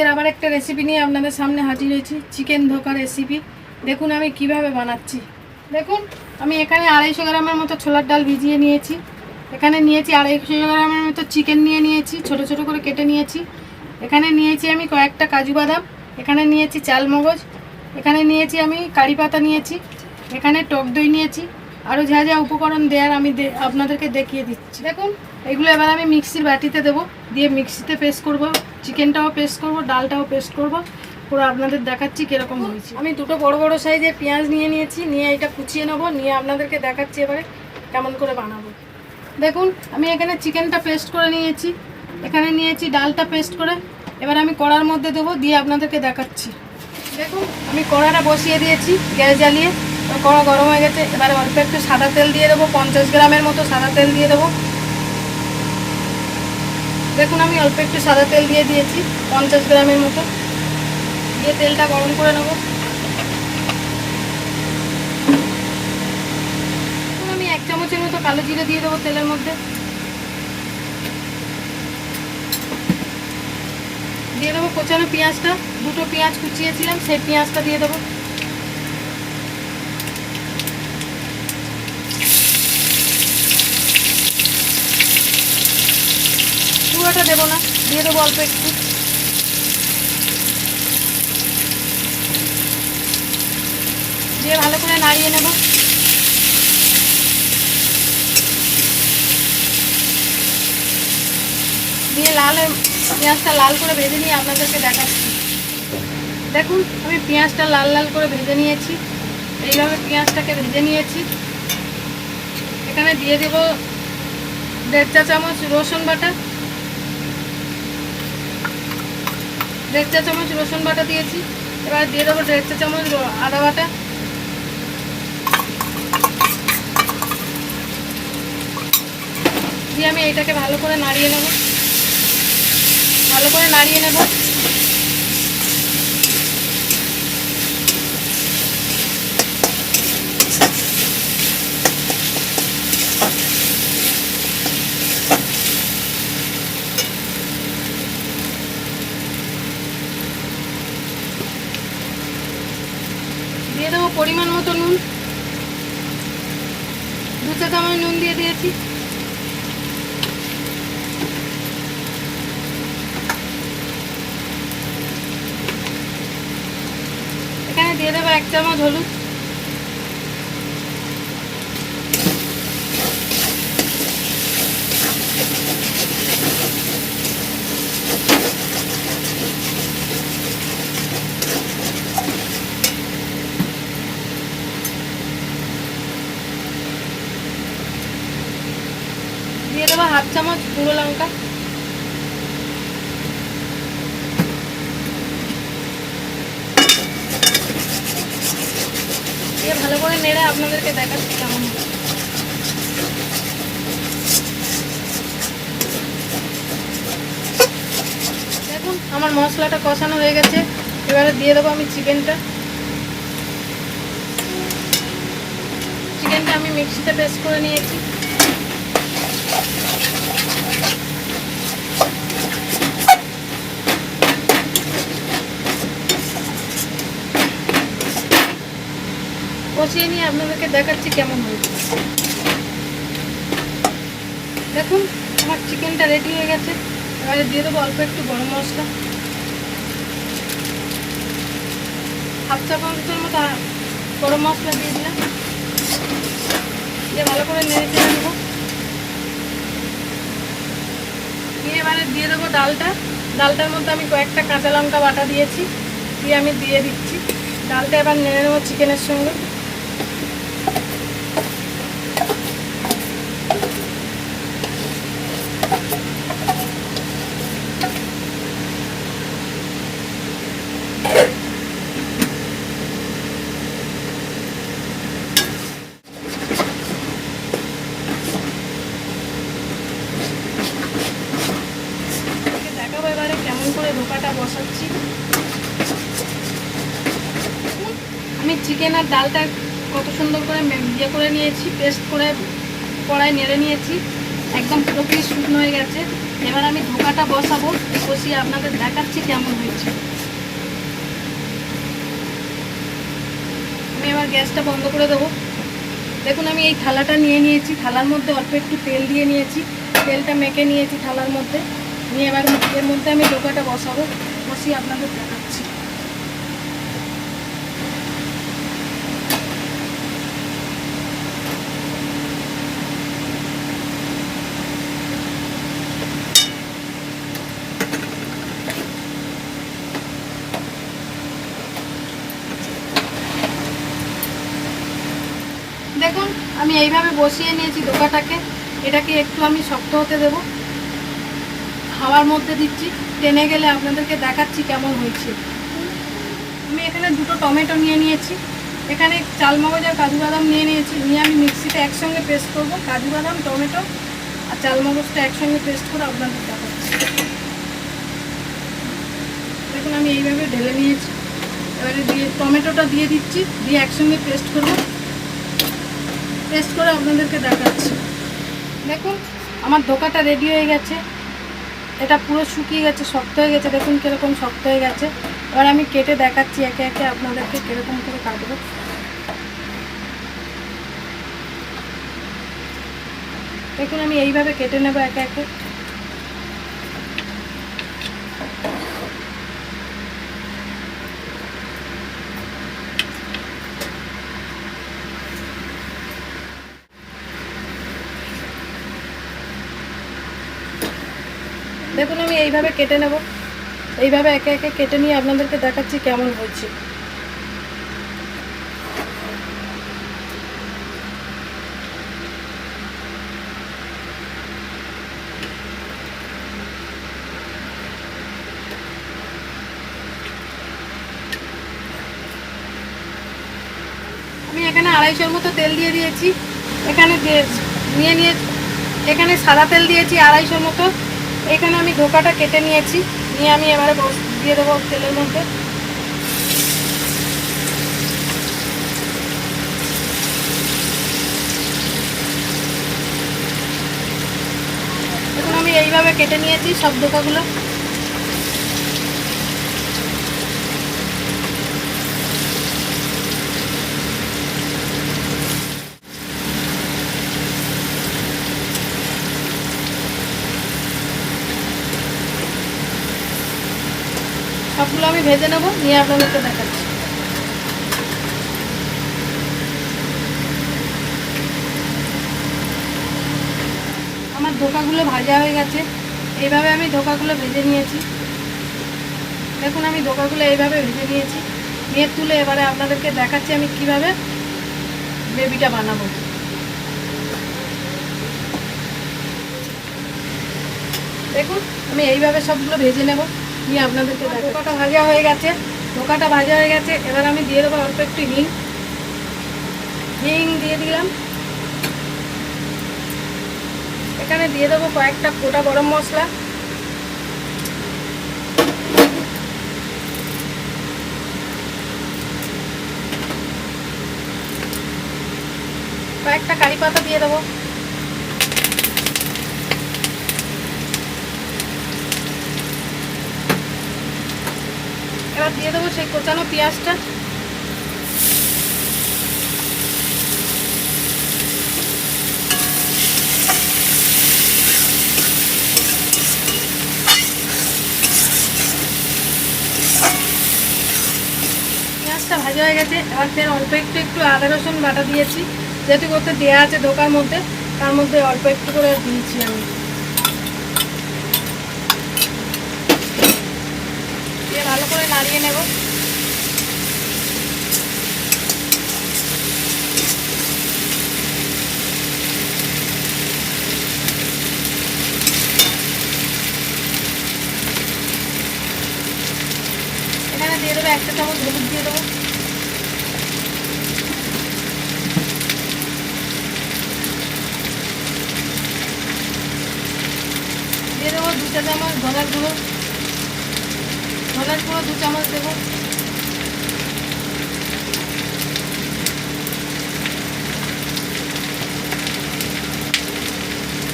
আজকের আবার একটা রেসিপি নিয়ে আপনাদের সামনে হাজির হয়েছি, চিকেন ধোকা রেসিপি। দেখুন আমি কিভাবে বানাচ্ছি। দেখুন আমি এখানে 250 গ্রামের মতো ছোলার ডাল ভিজিয়ে নিয়েছি। এখানে নিয়েছি 250 গ্রামের মতো চিকেন নিয়েছি, ছোট ছোট করে কেটে নিয়েছি। এখানে নিয়েছি আমি কয়েকটা কাজু বাদাম, এখানে নিয়েছি চাল মগজ, এখানে নিয়েছি আমি কারি পাতা নিয়েছি, এখানে টক দই নিয়েছি। আরও যা যা উপকরণ দেওয়ার আমি আপনাদেরকে দেখিয়ে দিচ্ছি। দেখুন এগুলো এবার আমি মিক্সির বাটিতে দেবো, দিয়ে মিক্সিতে পেস্ট করব, চিকেনটাও পেস্ট করব, ডালটাও পেস্ট করব, পুরো আপনাদের দেখাচ্ছি কীরকম হয়েছে। আমি দুটো বড় বড় সাইজের পেঁয়াজ নিয়েছি, নিয়ে এটা কুচিয়ে নেবো, নিয়ে আপনাদেরকে দেখাচ্ছি এবারে কেমন করে বানাবো। দেখুন আমি এখানে চিকেনটা পেস্ট করে নিয়েছি, এখানে নিয়েছি ডালটা পেস্ট করে। এবার আমি কড়ার মধ্যে দেবো, দিয়ে আপনাদেরকে দেখাচ্ছি। দেখুন আমি কড়াটা বসিয়ে দিয়েছি গ্যাস জ্বালিয়ে, কড়া গরম হয়ে গেছে। এবারে অল্প একটু সাদা তেল দিয়ে দেবো, 50 গ্রামের মতো সাদা তেল দিয়ে দেবো। দেখুন আমি অল্প একটু সাদা তেল দিয়ে দিয়েছি 50 গ্রামের মতো, দিয়ে তেলটা গরম করে নেব। আমি 1 চামচের মতো কালো জিরে দিয়ে দেবো তেলের মধ্যে, দিয়ে দেবো কোচানো পেঁয়াজটা, দুটো পেঁয়াজ কুচিয়েছিলাম সেই পেঁয়াজটা দিয়ে দেবো। পুরোটা দেবো না, দিয়ে দেবো অল্প একটু। দিয়ে ভালো করে নাড়িয়ে নেব। দিয়ে পেঁয়াজটা লাল করে ভেজে নিয়ে আপনাদেরকে দেখাচ্ছি। দেখুন আমি পেঁয়াজটা লাল লাল করে ভেজে নিয়েছি, এইভাবে পেঁয়াজটাকে ভেজে নিয়েছি। এখানে দিয়ে দেব 1.5 চা চামচ রসুন বাটা, 1.5 চা চামচ রসুন বাটা দিয়েছি। এবার দিয়ে দেবো 1.5 চা চামচ আদা বাটা, দিয়ে আমি এইটাকে ভালো করে নাড়িয়ে নেব, ভালো করে নাড়িয়ে নেব। দিয়ে দেবো পরিমাণ মতো নুন, 2 চা চামচ নুন দিয়ে দিয়েছি। এখানে দিয়ে দেবো 1 চামচ হলুদ, দিয়ে দেবো 1/2 চামচ গুঁড়ো লঙ্কা, দিয়ে ভালো করে নেড়ে আপনাদেরকে দেখাচ্ছি কেমন। দেখুন আমার মশলাটা কষানো হয়ে গেছে, এবারে দিয়ে দেবো আমি চিকেনটা। চিকেনটা আমি মিক্সিতে পেস্ট করে নিয়েছি। কষিয়ে নিয়ে আপনাদেরকে দেখাচ্ছি কেমন হয়েছে। দেখুন আমার চিকেনটা রেডি হয়ে গেছে। এবারে দিয়ে দেবো অল্প একটু গরম মশলা, 1/2 চা চামচের মতো গরম মশলা দিয়ে দিলাম, দিয়ে ভালো করে নেড়ে চেড়ে নেবো। দিয়ে এবারে দিয়ে দেবো ডালটার মধ্যে আমি কয়েকটা কাঁচা লঙ্কা বাটা দিয়েছি, দিয়ে আমি দিয়ে দিচ্ছি। ডালটা এবার নেড়ে নেবো চিকেনের সঙ্গে। দেখাবো এবারে কেমন করে ধোকাটা বসাচ্ছি। আমি চিকেন আর ডালটা কত সুন্দর করে ইয়ে করে নিয়েছি, পেস্ট করে কড়াই নেড়ে নিয়েছি, একদম পুরোপুরি শুকনো হয়ে গেছে। এবার আমি ধোকাটা বসাবো, বসিয়ে আপনাদের দেখাচ্ছি কেমন হয়েছে। আমি এবার গ্যাসটা বন্ধ করে দেবো। দেখুন আমি এই থালাটা নিয়ে নিয়েছি, থালার মধ্যে অল্প একটু তেল দিয়ে নিয়েছি, তেলটা মেখে নিয়েছি থালার মধ্যে নিয়ে এবার এর মধ্যে আমি ধোকাটা বসাবো, বসিয়ে আপনাদের দেখাচ্ছি। দেখুন আমি এইভাবে বসিয়ে নিয়েছি ধোকাটাকে। এটাকে একটু আমি শক্ত হতে দেব, হাওয়ার মধ্যে দিচ্ছি, টেনে গেলে আপনাদেরকে দেখাচ্ছি কেমন হয়েছে। আমি এখানে 2টো টমেটো নিয়ে নিয়েছি, এখানে চালমগজ আর কাজু বাদাম নিয়ে নিয়েছি, নিয়ে আমি মিক্সিতে একসঙ্গে পেস্ট করব। কাজু বাদাম, টমেটো আর চালমগজটা একসঙ্গে পেস্ট করে আপনাদের দেখাচ্ছি। দেখুন আমি এইভাবে ঢেলে নিয়েছি, এবারে দিয়ে টমেটোটা দিয়ে দিচ্ছি, দিয়ে একসঙ্গে পেস্ট করব, পেস্ট করে আপনাদেরকে দেখাচ্ছি। দেখুন আমার ধোকাটা রেডি হয়ে গেছে, এটা পুরো শুকিয়ে গেছে, শক্ত হয়ে গেছে। দেখুন কীরকম শক্ত হয়ে গেছে। এবার আমি কেটে দেখাচ্ছি একে একে আপনাদেরকে কীরকম করে কাটবো। দেখুন আমি এইভাবে কেটে নেব একে একে। দেখুন আমি এইভাবে কেটে নেব, এইভাবে একে একে কেটে নিয়ে আপনাদেরকে দেখাচ্ছি কেমন হয়েছে। আমি এখানে 250-র মতো তেল দিয়ে দিয়েছি, এখানে নিয়ে এখানে সাদা তেল দিয়েছি 250-র মতো। এখানে আমি ধোকাটা কেটে নিয়েছি, নিয়ে আমি এবারে দিয়ে দেবো তেলের মধ্যে। দেখুন আমি এইভাবে কেটে নিয়েছি সব ধোকাগুলো। সবগুলো আমি ভেজে নেব, নিয়ে আপনাদেরকে দেখাচ্ছি। আমার ধোকাগুলো ভাজা হয়ে গেছে, এইভাবে আমি ধোকাগুলো ভেজে নিয়েছি। দেখুন আমি ধোকাগুলো এইভাবে ভেজে নিয়েছি, নিয়ে তুলে এবারে আপনাদেরকে দেখাচ্ছি আমি কিভাবে গ্রেভিটা বানাবো। দেখুন আমি এইভাবে সবগুলো ভেজে নেব, নিয়ে আপনাদেরকে ধোকাটা ভাজা হয়ে গেছে, ধোকাটা ভাজা হয়ে গেছে। এবার আমি দিয়ে দেবো অল্প একটু হিং দিয়ে দিলাম। এখানে দিয়ে দেবো কয়েকটা গোটা গরম মশলা, কয়েকটা কারি পাতা দিয়ে দেবো। এবার দিয়ে দেবো সেই কোচানো পেঁয়াজটা। পেঁয়াজটা ভাজা হয়ে গেছে, এবার ফের অল্প একটু আদা রসুন বাটা দিয়েছি, যেহেতু করতে দেওয়া আছে ধোকার মধ্যে, তার মধ্যে অল্প একটু করে দিয়েছি আমি। দিয়ে ভালো করে নাড়িয়ে নেব। এখানে দিয়ে দেবো 1 চা চামচ হলুদ দিয়ে দেবো, দিয়ে দেবো 2 চা চামচ ধনের গুঁড়ো, 2 চামচ দেবো,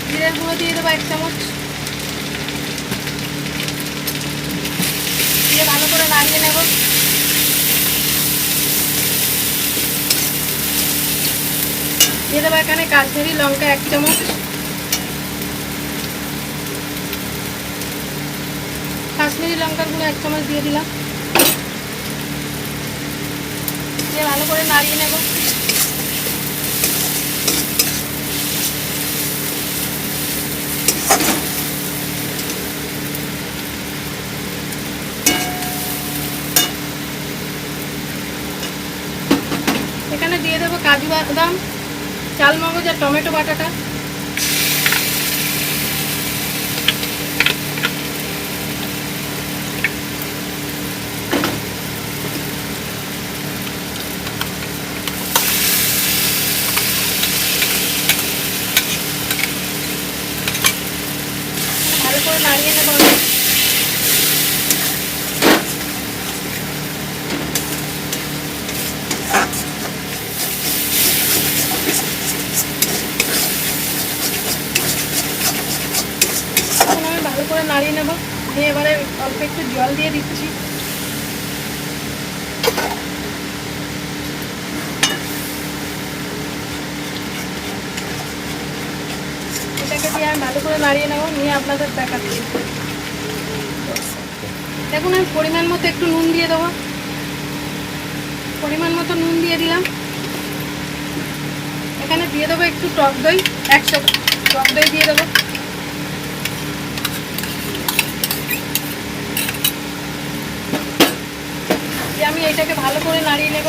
জিরের গুঁড়ো দিয়ে দেবো 1 চামচ, দিয়ে ভালো করে নাড়িয়ে নেব। দিয়ে দেবো এখানে কাশ্মীরি লঙ্কা 1 চামচ, কাশ্মীরি লঙ্কার গুঁড়ো 1 চামচ দিয়ে দিলাম। দিয়ে ভালো করে নাড়িয়ে নেব। এখানে দিয়ে দেবো কাজু বাদাম, চালমগজ আর টমেটো বাটাটা। ভালো করে নাড়িয়ে নেব। আমি ভালো করে নাড়িয়ে নেব। দিয়ে এবারে অল্প একটু জল দিয়ে দিচ্ছি। এটাকে দিয়ে আমি ভালো করে নাড়িয়ে নেব, নিয়ে আপনাদের দেখাচ্ছি। দেখুন আমি পরিমাণ মতো একটু নুন দিয়ে দেবো, পরিমাণ মতো নুন দিয়ে দিলাম। এখানে দিয়ে দেবো একটু টক দই, 100 টক দই দিয়ে দেবো। দিয়ে আমি এটাকে ভালো করে নাড়িয়ে নেব।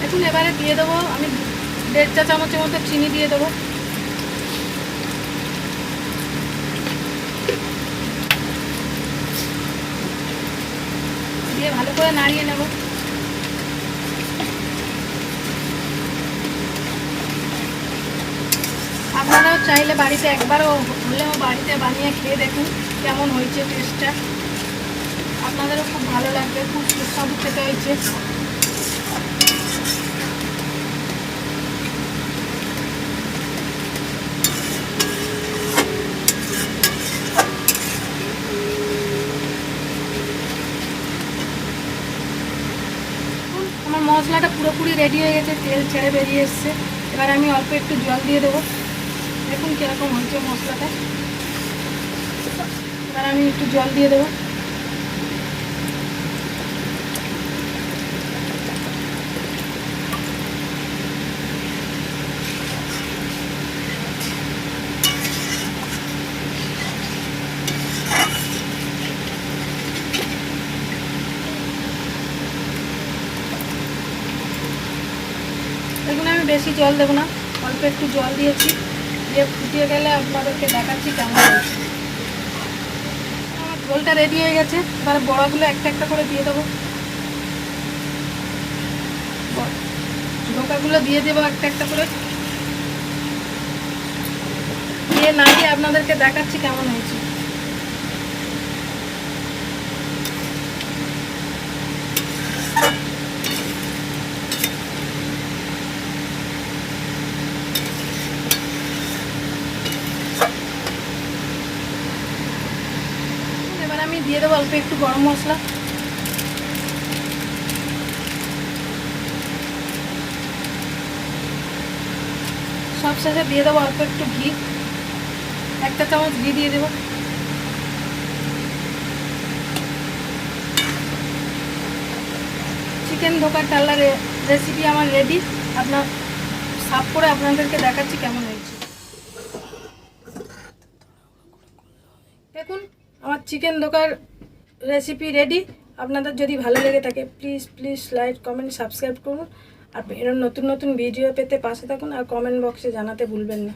এখন এবারে দিয়ে দেবো আমি 1.5 চা চামচের মতো চিনি দিয়ে দেবো। দিয়ে ভালো করে নাড়িয়ে নেব। আপনারাও চাইলে বাড়িতে একবারও হলেও বাড়িতে বানিয়ে খেয়ে দেখুন কেমন হয়েছে টেস্টটা। আপনাদেরও খুব ভালো লাগবে, খুব সুস্বাদু খেতে হয়েছে। আমার মশলাটা পুরোপুরি রেডি হয়ে গেছে, তেল ছেড়ে বেরিয়ে এসছে। এবার আমি অল্প একটু জল দিয়ে দেবো। দেখুন কীরকম হয়েছে মশলাটা। এবার আমি একটু জল দিয়ে দেবো। দেখুন আমি বেশি জল দেবো না, অল্প একটু জল দিয়েছি। দিয়ে ফুটিয়ে গেলে আপনাদেরকে দেখাচ্ছি কেমন হয়েছে। আমার ঝোলটা রেডি হয়ে গেছে। এবার বড়াগুলো একটা একটা করে দিয়ে দেবো। ঢোকাগুলো দিয়ে দেবো একটা একটা করে। দিয়ে নাড়িয়ে আপনাদেরকে দেখাচ্ছি কেমন হয়েছে। এবার আমি দিয়ে দেবো অল্প একটু গরম মশলা। সব শেষে দিয়ে দেবো অল্প একটু ঘি, 1 চা চামচ ঘি দিয়ে দেবো। চিকেন ধোকার ডালনা রেসিপি আমার রেডি। আপনার সার্ভ করে আপনাদেরকে দেখাচ্ছি কেমন হয়েছে। দেখুন আমার চিকেন ধোকার রেসিপি রেডি। আপনাদের যদি ভালো লেগে থাকে প্লিজ লাইক কমেন্ট সাবস্ক্রাইব করুন। আর এরকম নতুন নতুন ভিডিও পেতে পাশে থাকুন আর কমেন্ট বক্সে জানাতে ভুলবেন না।